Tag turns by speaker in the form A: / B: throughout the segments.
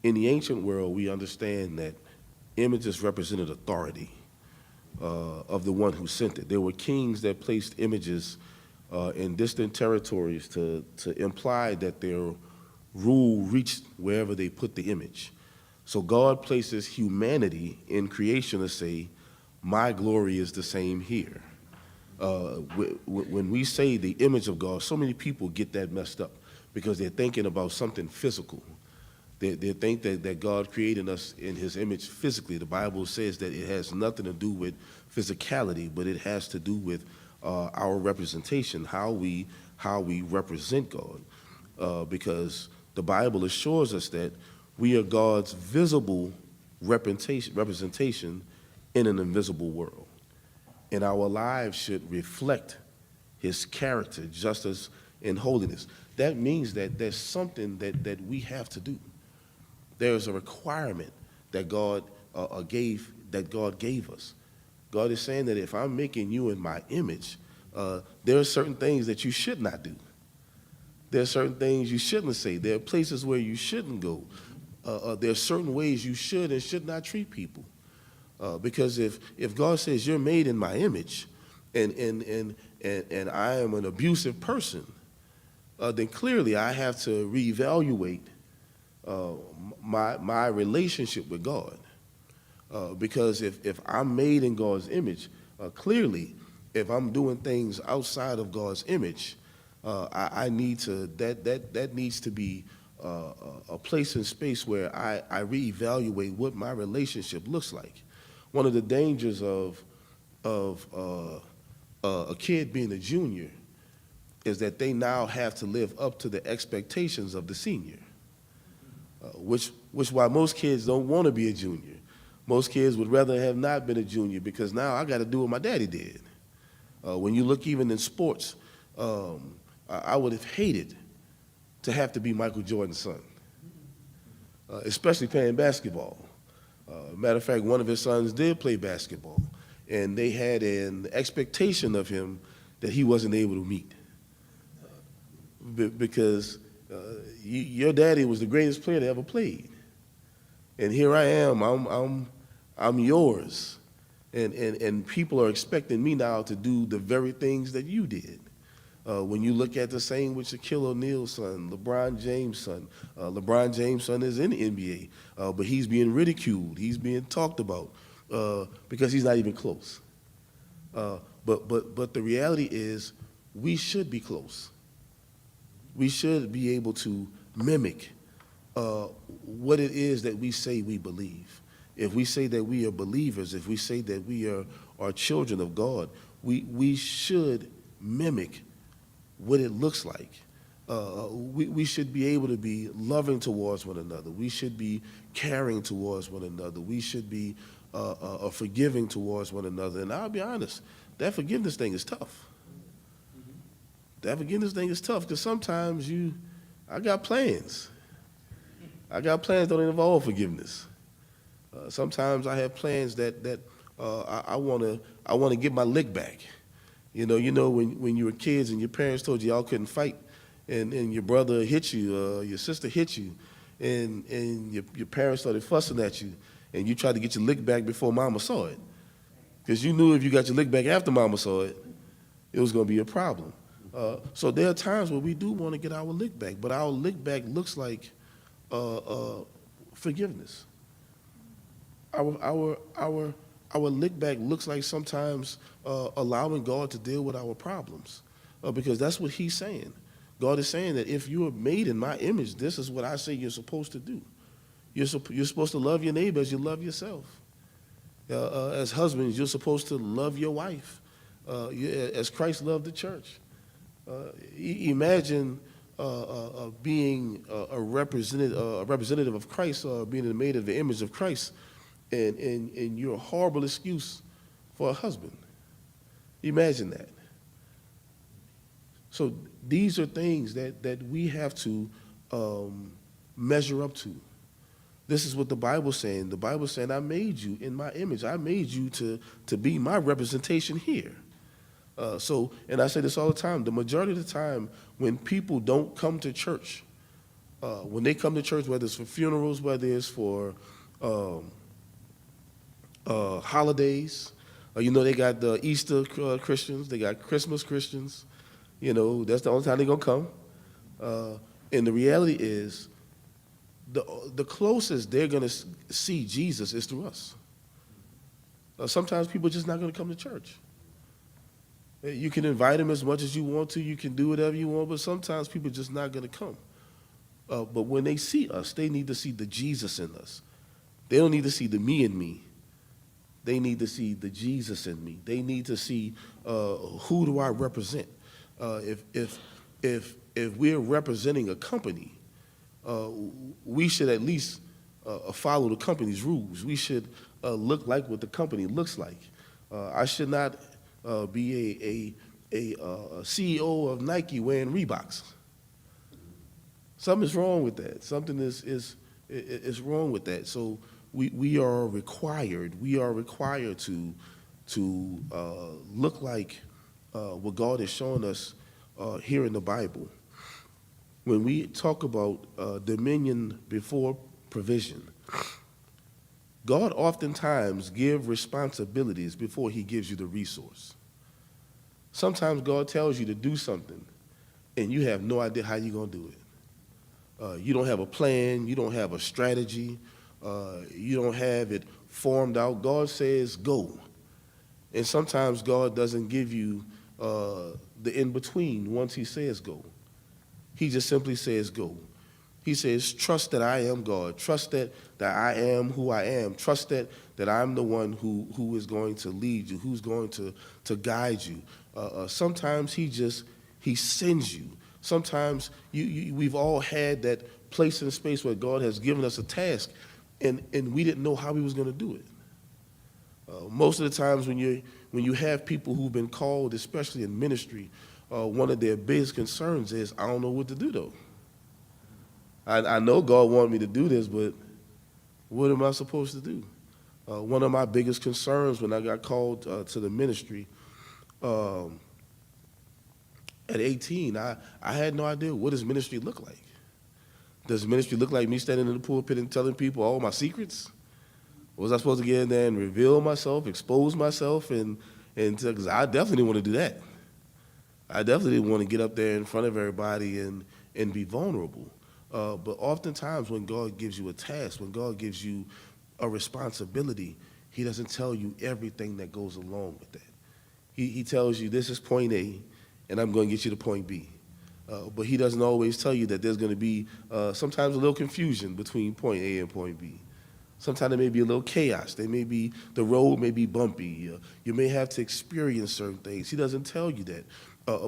A: In the ancient world, we understand that images represented authority of the one who sent it. There were kings that placed images in distant territories to imply that their rule reached wherever they put the image. So God places humanity in creation to say, my glory is the same here. When we say the image of God, so many people get that messed up because they're thinking about something physical. They think that God created us in his image physically. The Bible says that it has nothing to do with physicality, but it has to do with our representation, how we represent God. Because the Bible assures us that we are God's visible representation in an invisible world. And our lives should reflect his character, justice, and holiness. That means that there's something that we have to do. There's a requirement that God gave us. God is saying that if I'm making you in my image, there are certain things that you should not do. There are certain things you shouldn't say. There are places where you shouldn't go. There are certain ways you should and should not treat people. Because if God says you're made in my image, and I am an abusive person, then clearly I have to reevaluate my relationship with God. Because if I'm made in God's image, clearly, if I'm doing things outside of God's image, I need to that needs to be a place and space where I reevaluate what my relationship looks like. One of the dangers of a kid being a junior is that they now have to live up to the expectations of the senior, which why most kids don't want to be a junior. Most kids would rather have not been a junior because now I got to do what my daddy did. When you look even in sports, I would have hated to have to be Michael Jordan's son, especially playing basketball. Matter of fact, one of his sons did play basketball, and they had an expectation of him that he wasn't able to meet. Because your daddy was the greatest player that ever played. And here I am, I'm yours. And people are expecting me now to do the very things that you did. When you look at the same with Shaquille O'Neal's son, LeBron James' son. LeBron James' son is in the NBA, but he's being ridiculed. He's being talked about because he's not even close. But the reality is we should be close. We should be able to mimic what it is that we say we believe. If we say that we are believers, if we say that we are children of God, we should mimic what it looks like. We should be able to be loving towards one another. We should be caring towards one another. We should be forgiving towards one another. And I'll be honest, that forgiveness thing is tough. That forgiveness thing is tough because sometimes I got plans. I got plans that don't involve forgiveness. Sometimes I have plans that I want to get my lick back. You know when you were kids and your parents told you y'all couldn't fight, and your brother hit you, your sister hit you, and your parents started fussing at you, and you tried to get your lick back before mama saw it. Because you knew if you got your lick back after mama saw it, it was going to be a problem. So there are times where we do want to get our lick back, but our lick back looks like forgiveness. Our lick back looks like sometimes allowing God to deal with our problems, because that's what he's saying. God is saying that if you are made in my image, this is what I say you're supposed to do. You're supposed to love your neighbor as you love yourself. As husbands, you're supposed to love your wife as Christ loved the church. Imagine being a representative of Christ, being made in the image of Christ, and you're a horrible excuse for a husband. Imagine that. So these are things that we have to measure up to. This is what the Bible's saying. The Bible's saying, I made you in my image. I made you to be my representation here. And I say this all the time, the majority of the time when people don't come to church, when they come to church, whether it's for funerals, whether it's for um, holidays, they got the Easter Christians, they got Christmas Christians. That's the only time they're going to come. And the reality is, the closest they're going to see Jesus is through us. Sometimes people are just not going to come to church. You can invite them as much as you want to. You can do whatever you want, but sometimes people are just not going to come. But when they see us, they need to see the Jesus in us. They don't need to see the me in me. They need to see the Jesus in me. They need to see who do I represent. If we're representing a company, we should at least follow the company's rules. We should look like what the company looks like. I should not be a CEO of Nike wearing Reeboks. Something's wrong with that. Something is wrong with that. So we are required to look like what God is showing us here in the Bible. When we talk about dominion before provision, God oftentimes gives responsibilities before he gives you the resource. Sometimes God tells you to do something, and you have no idea how you're going to do it. You don't have a plan. You don't have a strategy. You don't have it formed out. God says, go. And sometimes God doesn't give you the in-between once he says go. He just simply says go. He says, trust that I am God. Trust that I am who I am. Trust that I'm the one who is going to lead you, who's going to guide you. Sometimes he sends you. Sometimes we've all had that place in space where God has given us a task, and we didn't know how he was going to do it. Most of the times when you have people who've been called, especially in ministry, one of their biggest concerns is, I don't know what to do, though. I know God wanted me to do this, but what am I supposed to do? One of my biggest concerns when I got called to the ministry at 18, I had no idea, what does ministry look like? Does ministry look like me standing in the pulpit and telling people all my secrets? Was I supposed to get in there and reveal myself, expose myself, because I definitely didn't want to do that. I definitely didn't want to get up there in front of everybody and be vulnerable. But oftentimes when God gives you a task, when God gives you a responsibility, he doesn't tell you everything that goes along with that. He tells you, this is point A, and I'm going to get you to point B. But he doesn't always tell you that there's going to be sometimes a little confusion between point A and point B. Sometimes there may be a little chaos. The road may be bumpy. You may have to experience certain things. He doesn't tell you that.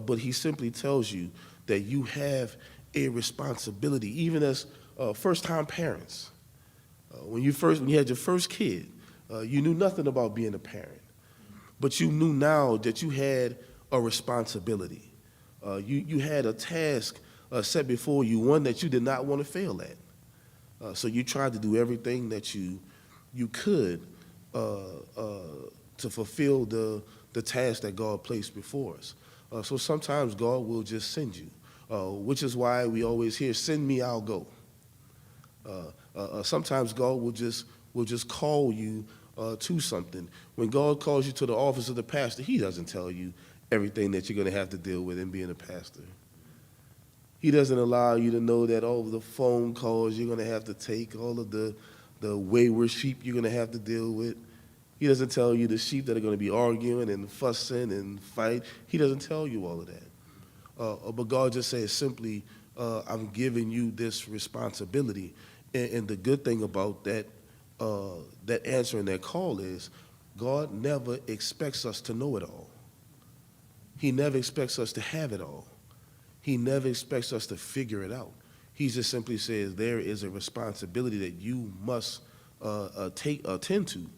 A: But he simply tells you that you have a responsibility, even as first-time parents. When you had your first kid, you knew nothing about being a parent. But you knew now that you had a responsibility. You had a task set before you, one that you did not want to fail at. So you tried to do everything that you could to fulfill the task that God placed before us. So sometimes God will just send you, which is why we always hear, send me, I'll go. Sometimes God will just call you to something. When God calls you to the office of the pastor, he doesn't tell you everything that you're going to have to deal with in being a pastor. He doesn't allow you to know that all of the phone calls you're going to have to take, all of the wayward sheep you're going to have to deal with. He doesn't tell you the sheep that are going to be arguing and fussing and fight. He doesn't tell you all of that. But God just says simply, I'm giving you this responsibility. And the good thing about that answering that call is God never expects us to know it all. He never expects us to have it all. He never expects us to figure it out. He just simply says there is a responsibility that you must attend to,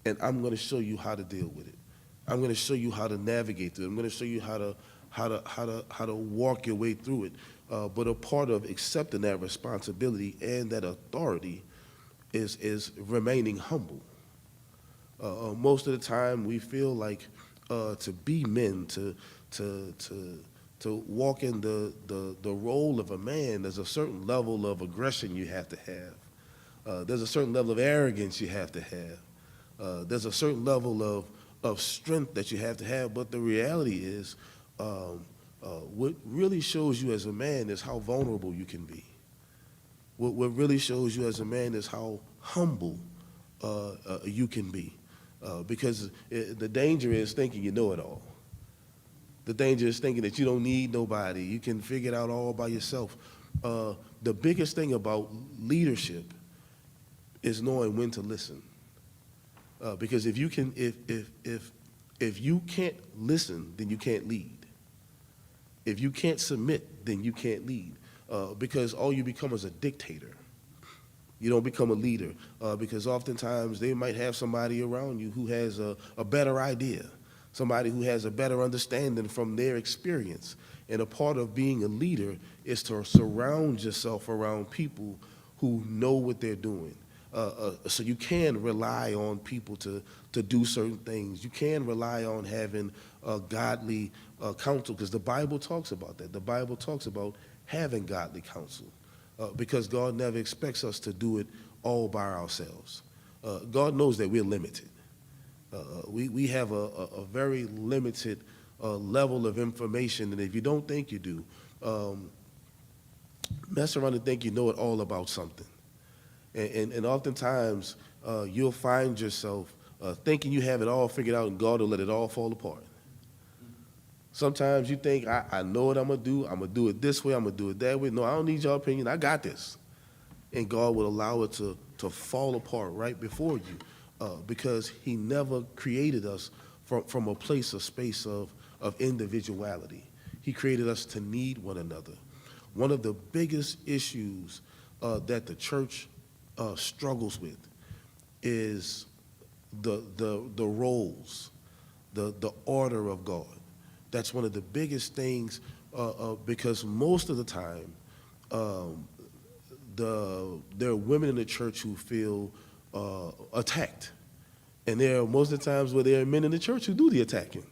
A: and I'm going to show you how to deal with it. I'm going to show you how to navigate through it. I'm going to show you how to walk your way through it. But a part of accepting that responsibility and that authority is remaining humble. Most of the time, we feel like to be men, to to walk in the role of a man, there's a certain level of aggression you have to have. There's a certain level of arrogance you have to have. There's a certain level of strength that you have to have. But the reality is, what really shows you as a man is how vulnerable you can be. What really shows you as a man is how humble you can be. Because the danger is thinking you know it all. The danger is thinking that you don't need nobody. You can figure it out all by yourself. The biggest thing about leadership is knowing when to listen. Because if you can't listen, then you can't lead. If you can't submit, then you can't lead. Because all you become is a dictator. You don't become a leader. Because oftentimes they might have somebody around you who has a better idea, somebody who has a better understanding from their experience. And a part of being a leader is to surround yourself around people who know what they're doing. So you can rely on people to do certain things. You can rely on having godly counsel, because the Bible talks about that. The Bible talks about having godly counsel, because God never expects us to do it all by ourselves. God knows that we're limited. We have a very limited level of information, and if you don't think you do, mess around and think you know it all about something. And oftentimes, you'll find yourself thinking you have it all figured out, and God will let it all fall apart. Sometimes you think, I know what I'm going to do. I'm going to do it this way. I'm going to do it that way. No, I don't need your opinion. I got this. And God will allow it to fall apart right before you, because he never created us from a place, a space of individuality. He created us to need one another. One of the biggest issues that the church struggles with is the roles, the order of God. That's one of the biggest things, because most of the time, there are women in the church who feel attacked, and there are most of the times where there are men in the church who do the attacking,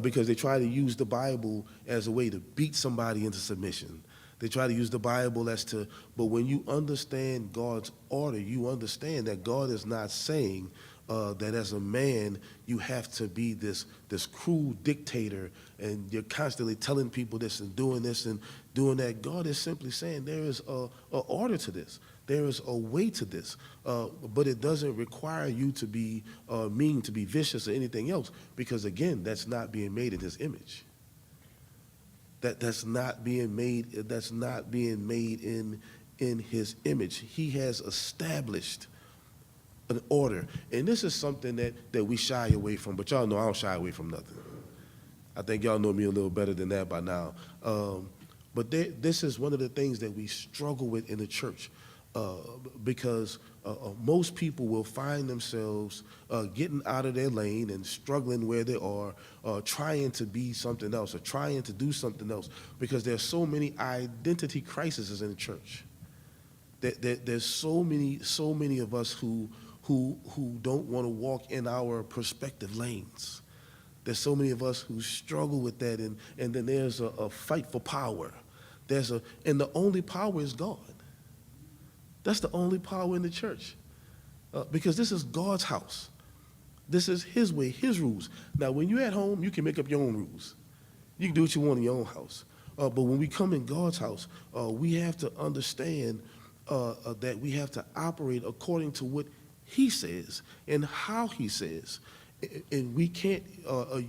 A: because they try to use the Bible as a way to beat somebody into submission. They try to use the Bible but when you understand God's order, you understand that God is not saying that as a man you have to be this cruel dictator and you're constantly telling people this and doing that. God is simply saying there is a order to this. There is a way to this, but it doesn't require you to be mean, to be vicious, or anything else, because again, that's not being made in his image. That's not being made in his image. He has established an order. And this is something that we shy away from, but y'all know I don't shy away from nothing. I think y'all know me a little better than that by now. But this is one of the things that we struggle with in the church, because most people will find themselves getting out of their lane and struggling where they are, trying to be something else or trying to do something else, because there's so many identity crises in the church. There's so many of us who don't want to walk in our prospective lanes. There's so many of us who struggle with that, and then there's a fight for power. And the only power is God. That's the only power in the church, because this is God's house. This is his way, his rules. Now, when you're at home, you can make up your own rules. You can do what you want in your own house. But when we come in God's house, we have to understand that we have to operate according to what he says and how he says. And we can't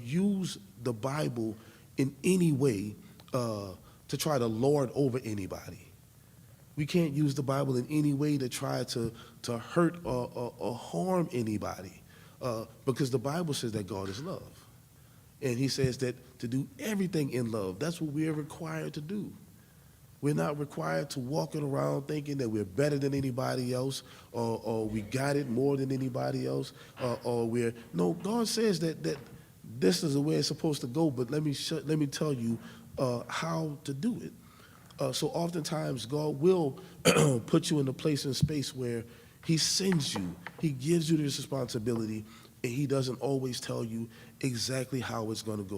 A: use the Bible in any way to try to lord over anybody. We can't use the Bible in any way to try to hurt or harm anybody, because the Bible says that God is love. And he says that to do everything in love, that's what we are required to do. We're not required to walk around thinking that we're better than anybody else, or we got it more than anybody else, no, God says that this is the way it's supposed to go, but let me tell you how to do it. So oftentimes God will put you in a place and space where he sends you, he gives you this responsibility, and he doesn't always tell you exactly how it's going to go.